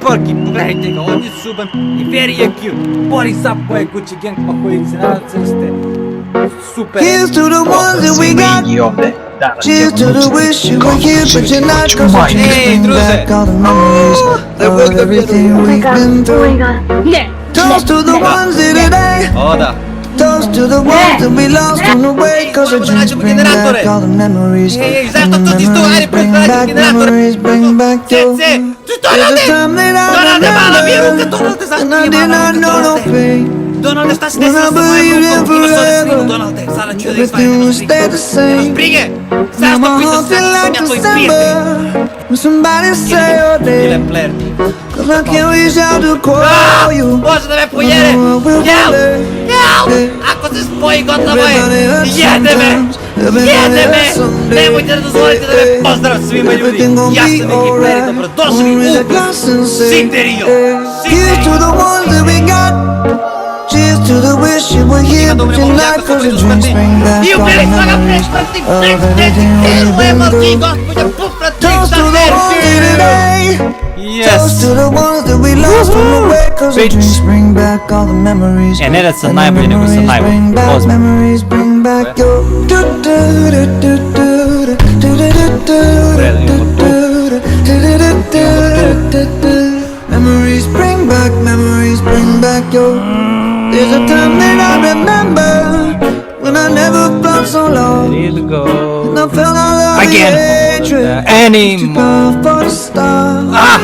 Porky, pogledajte ga, on je suban i very je cute. Bori Sapko je Gucci Gang, pa koji se nadam ste super. Here's to the ones that we got. Cheers to the wish you were here, but you're not. 'Cause I just bring back all the memories of everything we've been through. Toast to the ones that today. O da. Toast to the ones that we lost on the way. 'Cause I just bring back all the memories. Zašto to ti sto? Ajde, pretražim generatore. Bring back your. Donalde! Donalde, mala mi je ruka, Donalde, zašto And I je did mala not know ruka, no Donalde? pain. Donalde, šta se desilo sa mojom rukom? Imaš to da slimu, Donalde, sada ću da izvajam, nemaš brige. Nemaš brige! Now Zašto my pitaš heart feel zašto sam like ja tvoj prijatelj? December when somebody say your Ile name. Blair. 'Cause I can't reach out to call you. Može da me pojede! Jel! Jel! Ako se spoji, gotovo je! Jede me! Jede me! Nemojte da dozvolite da me pozdrav svima ljudi! Ja sam Neki Peri, dobrodošli u Siterio! Here's to the ones that we got. Cheers to the wish you were here, but you're not. 'Cause the drinks bring back I all the ubili smo ga memories prešprti! of everything we've been Elujemo ti, through. gospođa Pufra, Toast to the ones that today. Toast to the ones that we lost on the way. 'Cause the drinks bring back all the memories. Nerad sam And the najbolji nego sam memories najbolji. bring back, Ozbiljno. memories bring back your. Memories bring back your. There's a time that I remember when I never felt so low. Here go. And I felt all of Again. the hatred. Anymore. For the stars. Ah!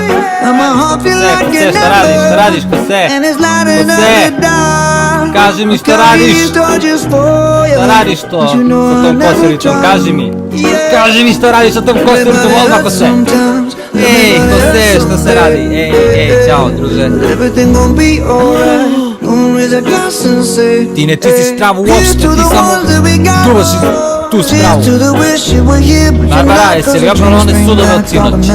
And my heart feel Kose, like Kose, it šta radiš, šta never. radiš, Kose? And it's lighting up Kose, the dark. kaži mi šta radiš? Šta radiš to sa tom kosiricom, kaži mi. Kaži mi šta radiš sa tom kosiricom, odmah Kose. Ej, Kose, šta se radi? Ej, ćao druže. Everything gon' be alright. Gonna raise a glass and say, Ti ne čistiš travu uopšte, ti samo duvaš tu stravu. Barbara, jesi li obrala one sudove od sinoć?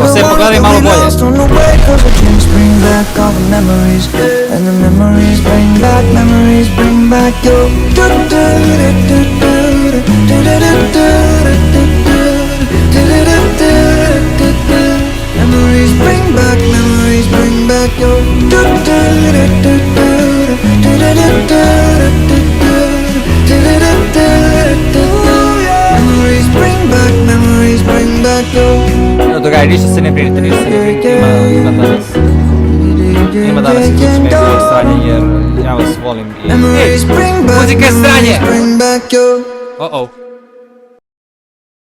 Kose, pogledaj malo bolje. Memories bring back your. Memories bring back your. Evo dogaj, ništa se ne brinite, ima danas ključne izvoj sranje jer ja vas volim i... Memories bring back, muzika je sranje! memories bring back your. Oh.